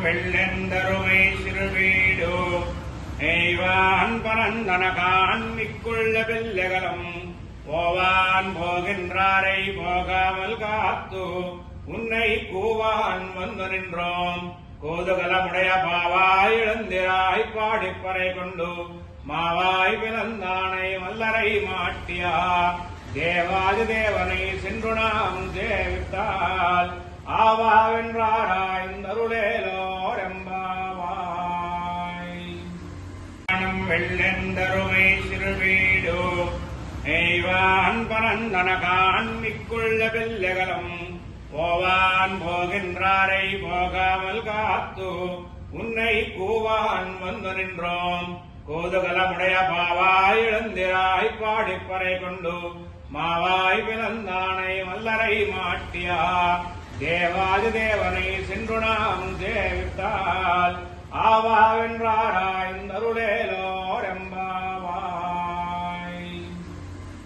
வெள்ளெந்தருமை சிறுவீடு எய்வான் பரந்தனகான் மிக்குள்ள வெள்ளகலம் போவான் போகின்றாரை போகாமல் காத்து உன்னை கூவான் வந்து நின்றோம். கோதுகலமுடைய பாவாய் இழந்திராய் பாடிப்பறை கொண்டு மாவாய் பிறந்தானை மல்லரை மாட்டியா தேவாதி தேவனை சென்று நாம் சேவித்தால் ஆவாவென்றாராய்ந்தருளேலோரெம்பாவாய். வெள்ளெந்தருமை சிறுவீடு எய்வான் பரந்தனகான் மிக்குள்ள வெள்ளகலம் போவான் போகின்றாரை போகாமல் காத்து உன்னை கூவான் வந்து நின்றோம். கோதுகலமுடைய பாவாய் இழந்திராய் பாடிப்பறை கொண்டு மாவாய் பிறந்தானை மல்லரை மாட்டியா தேவாதி தேவனை சென்று நாம் சேவித்தால் ஆவாவென்றாராய்ந்தருளேலோரெம்பா